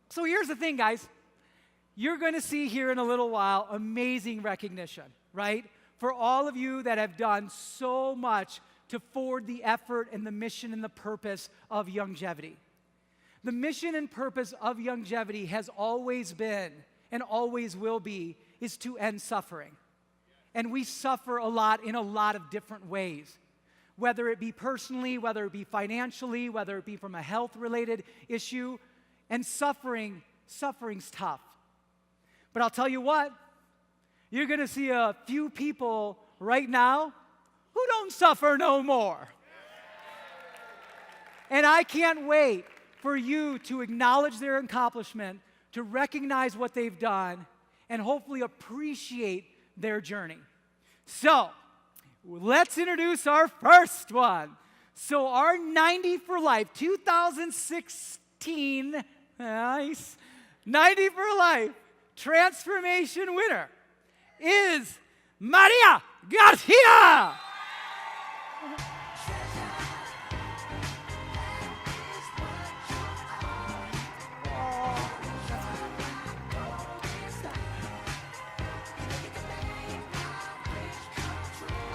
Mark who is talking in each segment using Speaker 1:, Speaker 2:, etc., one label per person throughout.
Speaker 1: So here's the thing, guys. You're going to see here in a little while amazing recognition, right? For all of you that have done so much to forward the effort and the mission and the purpose of Youngevity. The mission and purpose of Youngevity has always been and always will be is to end suffering. And we suffer a lot in a lot of different ways, whether it be personally, whether it be financially, whether it be from a health-related issue. And suffering's tough. But I'll tell you what, you're going to see a few people right now who don't suffer no more. And I can't wait for you to acknowledge their accomplishment, to recognize what they've done, and hopefully appreciate their journey. So, let's introduce our first one. So our 90 for Life 2016, nice, 90 for Life transformation winner is Maria Garcia.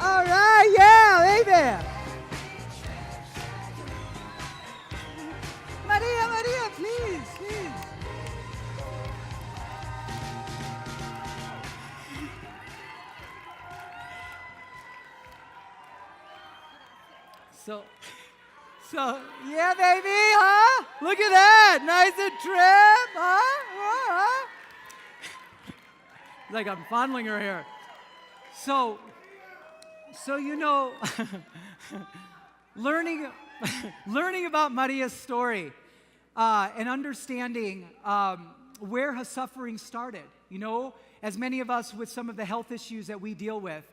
Speaker 1: All right, yeah, amen. Maria, please. So, yeah, baby, huh? Look at that, nice and trim, huh? Like I'm fondling her hair. So you know, learning about Maria's story and understanding where her suffering started, you know, as many of us with some of the health issues that we deal with,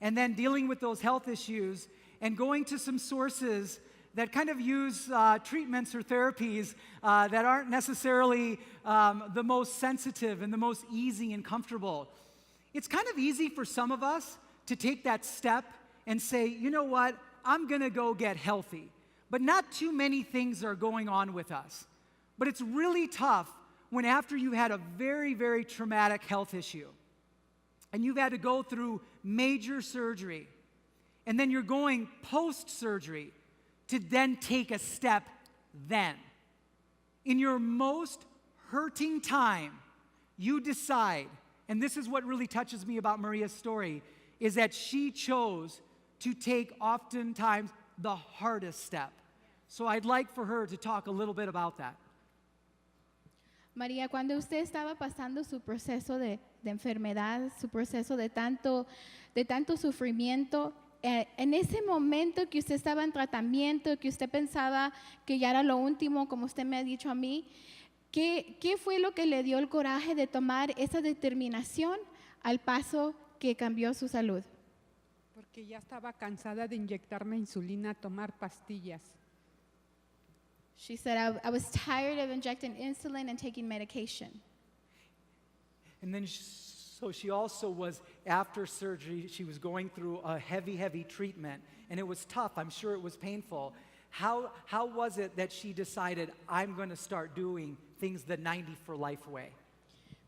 Speaker 1: and then dealing with those health issues and going to some sources that kind of use treatments or therapies that aren't necessarily the most sensitive and the most easy and comfortable. It's kind of easy for some of us to take that step and say, you know what, I'm going to go get healthy. But not too many things are going on with us. But it's really tough when after you had a very, very traumatic health issue, and you've had to go through major surgery, and then you're going post-surgery to then take a step then. In your most hurting time, you decide, and this is what really touches me about Maria's story, is that she chose to take oftentimes the hardest step. So I'd like for her to talk a little bit about that.
Speaker 2: María, cuando usted estaba pasando su proceso de enfermedad, su proceso de tanto sufrimiento, en ese momento que usted estaba en tratamiento, que usted pensaba que ya era lo último, como usted me ha dicho a mí, ¿qué fue lo que le dio el coraje de tomar esa determinación al paso que cambió su salud?
Speaker 3: Porque ya estaba cansada de inyectarme insulina, tomar pastillas.
Speaker 2: She said, I was tired of injecting insulin and taking medication.
Speaker 1: And then so she also was, after surgery, she was going through a heavy treatment, and it was tough. I'm sure it was painful. How was it that she decided, I'm going to start doing things the 90 for Life way?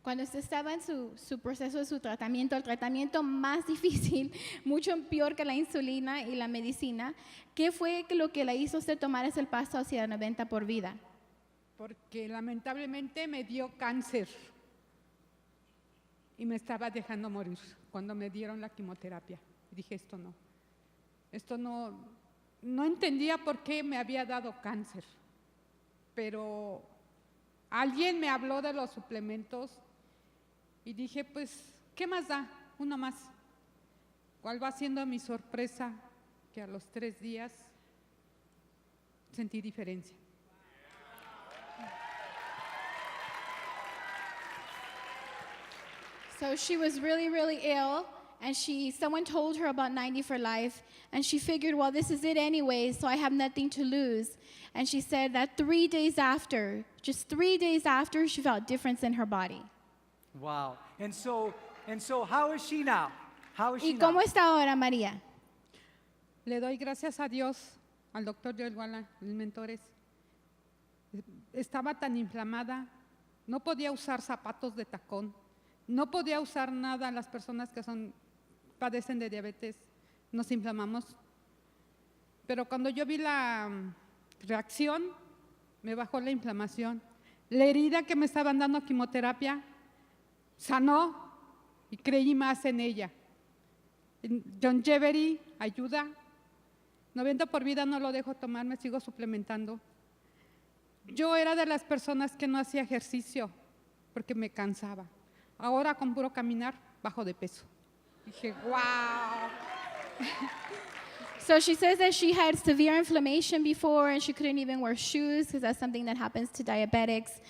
Speaker 2: Cuando usted estaba en su proceso de su tratamiento, el tratamiento más difícil, mucho peor que la insulina y la medicina, ¿qué fue lo que la hizo usted tomar ese paso hacia 90 por vida?
Speaker 3: Porque lamentablemente me dio cáncer y me estaba dejando morir cuando me dieron la quimioterapia. Dije, esto no entendía por qué me había dado cáncer, pero alguien me habló de los suplementos y dije, pues, ¿qué más da? Uno más. ¿Cuál va siendo mi sorpresa? Que a los 3 días sentí diferencia.
Speaker 2: So she was really, really ill, and someone told her about 90 for Life, and she figured, well, this is it anyway, so I have nothing to lose. And she said that 3 days after, just 3 days after, she felt a difference in her body.
Speaker 1: Wow. And so how is she now?
Speaker 2: ¿Y cómo está ahora, María?
Speaker 3: Le doy gracias a Dios, al doctor Joel Walla, mis mentores. Estaba tan inflamada No podía usar zapatos de tacón, no podía usar nada. Las personas que padecen de diabetes nos inflamamos. Pero cuando yo vi la reacción, me bajó la inflamación. La herida que me estaban dando quimioterapia sanó y creí más en ella. Youngevity ayuda. 90 por vida no lo dejo tomar, me sigo suplementando. Yo era de las personas que no hacía ejercicio porque me cansaba. Ahora con puro caminar bajo de peso. Dije, wow.
Speaker 2: So she says that she had severe inflammation before and she couldn't even wear shoes because that's something that happens to diabetics,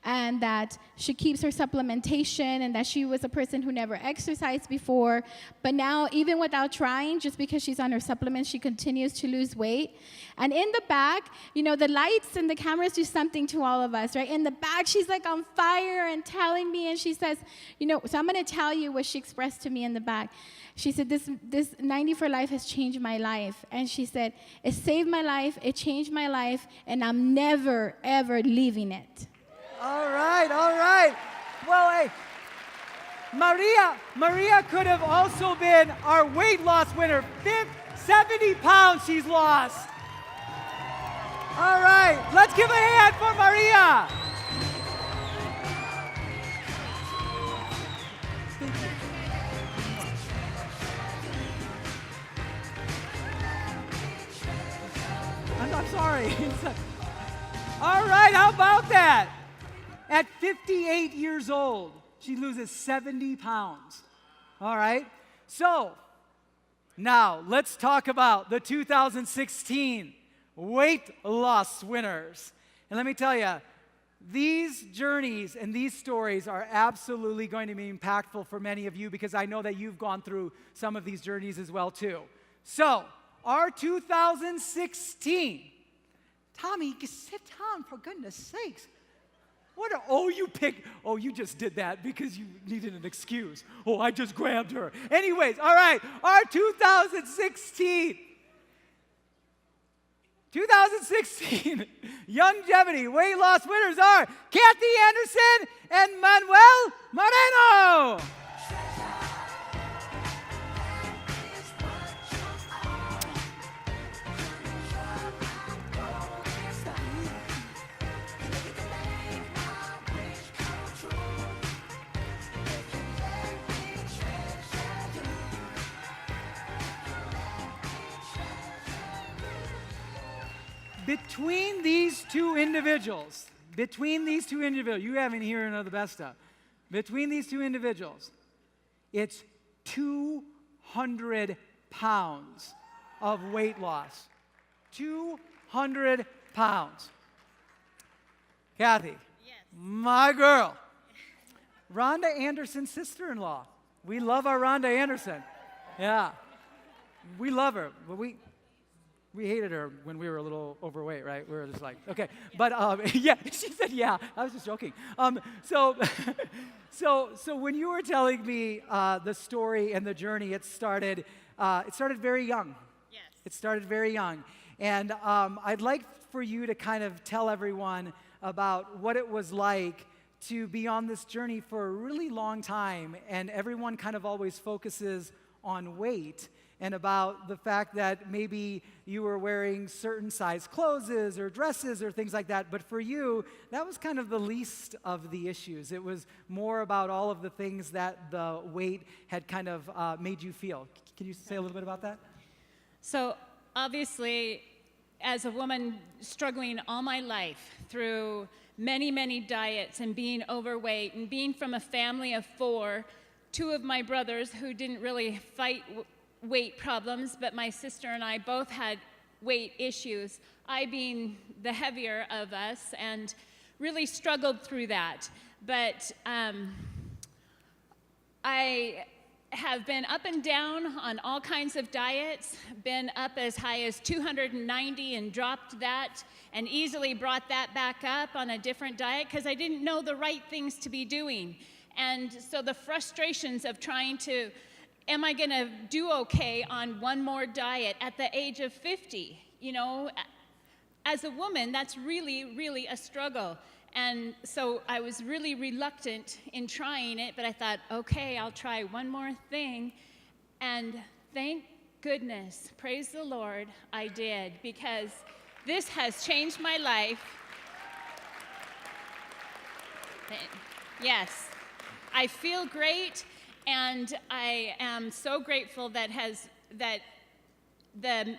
Speaker 2: and that she keeps her supplementation, and that she was a person who never exercised before, but now even without trying, just because she's on her supplements, she continues to lose weight. And in the back, you know, the lights and the cameras do something to all of us, right? In the back, she's like on fire and telling me, and she says, you know, so I'm going to tell you what she expressed to me in the back. She said, this 90 for life has changed my life. And she said, it saved my life, it changed my life, and I'm never, ever leaving it.
Speaker 1: All right, all right. Well, hey, Maria could have also been our weight loss winner. 70 pounds she's lost. All right, let's give a hand for Maria. I'm sorry. All right, how about that? At 58 years old, she loses 70 pounds. All right? So, now let's talk about the 2016 weight loss winners. And let me tell you, these journeys and these stories are absolutely going to be impactful for many of you, because I know that you've gone through some of these journeys as well too. So, our 2016, Tommy, sit down, for goodness sakes. You just did that because you needed an excuse. Oh, I just grabbed her. Anyways, all right, our 2016 Youngevity weight loss winners are Kathy Anderson and Manuel Moreno. Between these two individuals, you haven't heard of the best stuff. Between these two individuals, it's 200 pounds of weight loss. 200 pounds. Kathy,
Speaker 4: Yes.
Speaker 1: my girl, Rhonda Anderson's sister-in-law. We love our Rhonda Anderson. Yeah, we love her, but we hated her when we were a little overweight, right? We were just like, okay. But yeah, she said, yeah. I was just joking. So when you were telling me the story and the journey, it started very young.
Speaker 4: Yes.
Speaker 1: It started very young. And I'd like for you to kind of tell everyone about what it was like to be on this journey for a really long time, and everyone kind of always focuses on weight and about the fact that maybe you were wearing certain size clothes or dresses or things like that. But for you, that was kind of the least of the issues. It was more about all of the things that the weight had kind of made you feel. Can you say a little bit about that?
Speaker 4: So obviously, as a woman struggling all my life through many, many diets and being overweight and being from a family of 4, 2 of my brothers who didn't really fight weight problems, but my sister and I both had weight issues, I being the heavier of us, and really struggled through that. But I have been up and down on all kinds of diets, been up as high as 290 and dropped that, and easily brought that back up on a different diet because I didn't know the right things to be doing. And so the frustrations of trying to, am I going to do okay on one more diet at the age of 50? You know, as a woman, that's really, really a struggle. And so I was really reluctant in trying it, but I thought, okay, I'll try one more thing. And thank goodness, praise the Lord, I did, because this has changed my life. Yes, I feel great, and I am so grateful that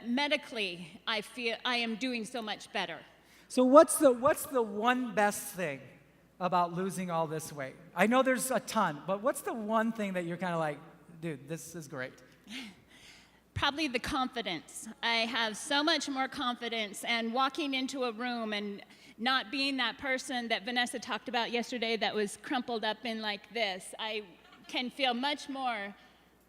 Speaker 4: medically I feel I am doing so much better.
Speaker 1: So what's the one best thing about losing all this weight? I know there's a ton, but what's the one thing that you're kind of like, dude, this is great?
Speaker 4: Probably the confidence. I have so much more confidence, and walking into a room and not being that person that Vanessa talked about yesterday that was crumpled up in like this. I can feel much more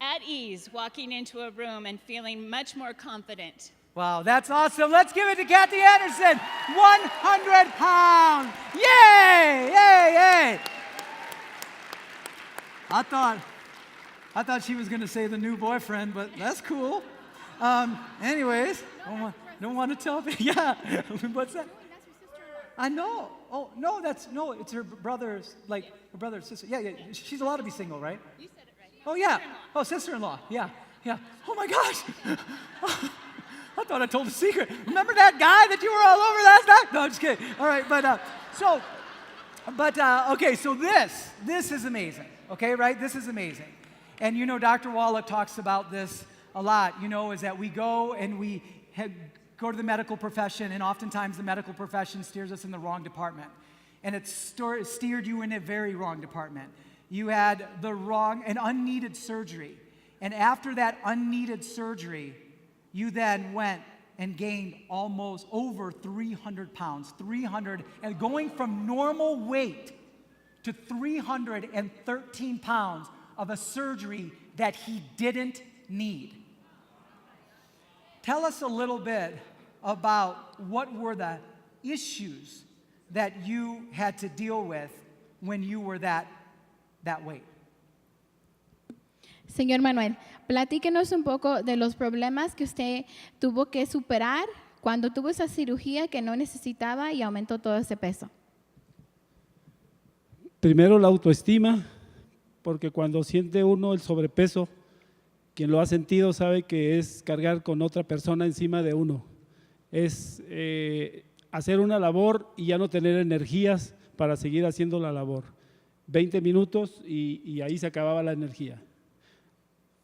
Speaker 4: at ease walking into a room and feeling much more confident.
Speaker 1: Wow, that's awesome. Let's give it to Kathy Anderson. 100 pounds. Yay! Yay! Yay! I thought she was going to say the new boyfriend, but that's cool. Anyways, don't want to tell me. Yeah. What's that? I know. Oh, no, it's her brother's, like, her brother's sister. Yeah, she's allowed to be single, right?
Speaker 4: You said it right.
Speaker 1: Oh, yeah. Oh, sister-in-law. Yeah. Oh, my gosh. I thought I told a secret. Remember that guy that you were all over last night? No, I'm just kidding. All right, okay, so this is amazing, okay, right? This is amazing. And you know, Dr. Wallach talks about this a lot, you know, is that we go and we go to the medical profession, and oftentimes the medical profession steers us in the wrong department. And it steered you in a very wrong department. You had an unneeded surgery. And after that unneeded surgery, you then went and gained almost over 300 pounds, and going from normal weight to 313 pounds of a surgery that he didn't need. Tell us a little bit about what were the issues that you had to deal with when you were that weight.
Speaker 2: Señor Manuel, platíquenos un poco de los problemas que usted tuvo que superar cuando tuvo esa cirugía que no necesitaba y aumentó todo ese peso.
Speaker 5: Primero la autoestima, porque cuando siente uno el sobrepeso, quien lo ha sentido sabe que es cargar con otra persona encima de uno. Es hacer una labor y ya no tener energías para seguir haciendo la labor. 20 minutos y ahí se acababa la energía.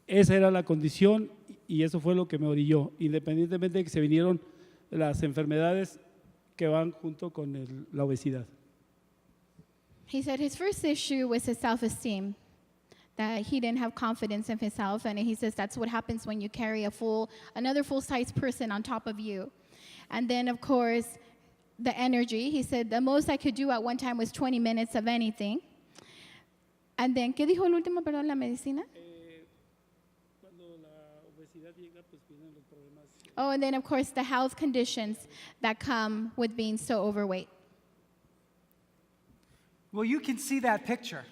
Speaker 5: Esa era la condición y eso fue lo que me orilló, independientemente de que se vinieron las enfermedades que van junto con la obesidad.
Speaker 2: He said his first issue was his self-esteem, that he didn't have confidence in himself, and he says that's what happens when you carry another full-size person on top of you. And then, of course, the energy. He said the most I could do at one time was 20 minutes of anything. And then, ¿qué dijo el último, perdón, la medicina? Oh, and then, of course, the health conditions that come with being so overweight.
Speaker 1: Well, you can see that picture.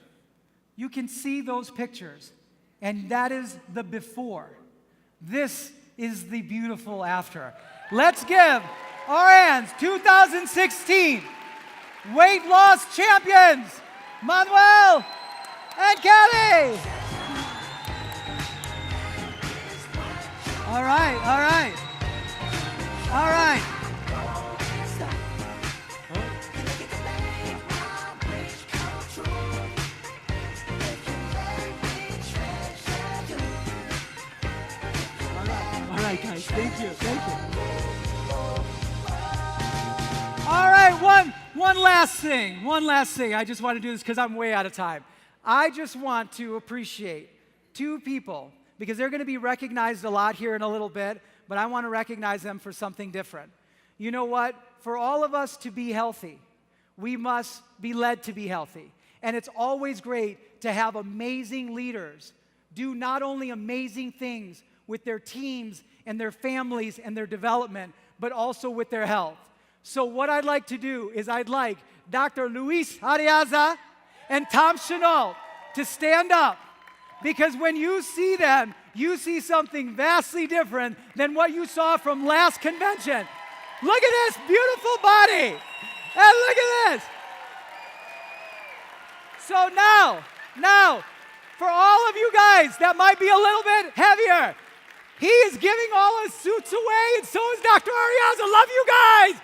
Speaker 1: You can see those pictures. And that is the before. This is the beautiful after. Let's give our hands 2016 weight loss champions, Manuel and Kelly. All right. All right, guys. Thank you. All right, one last thing. I just want to do this because I'm way out of time. I just want to appreciate two people because they're going to be recognized a lot here in a little bit, but I want to recognize them for something different. You know what? For all of us to be healthy, we must be led to be healthy. And it's always great to have amazing leaders do not only amazing things with their teams and their families and their development, but also with their health. So what I'd like to do is I'd like Dr. Luis Ariaza and Tom Chenault to stand up, because when you see them, you see something vastly different than what you saw from last convention. Look at this beautiful body. And look at this. So now, for all of you guys that might be a little bit heavier, he is giving all his suits away, and so is Dr. Ariaza. Love you guys.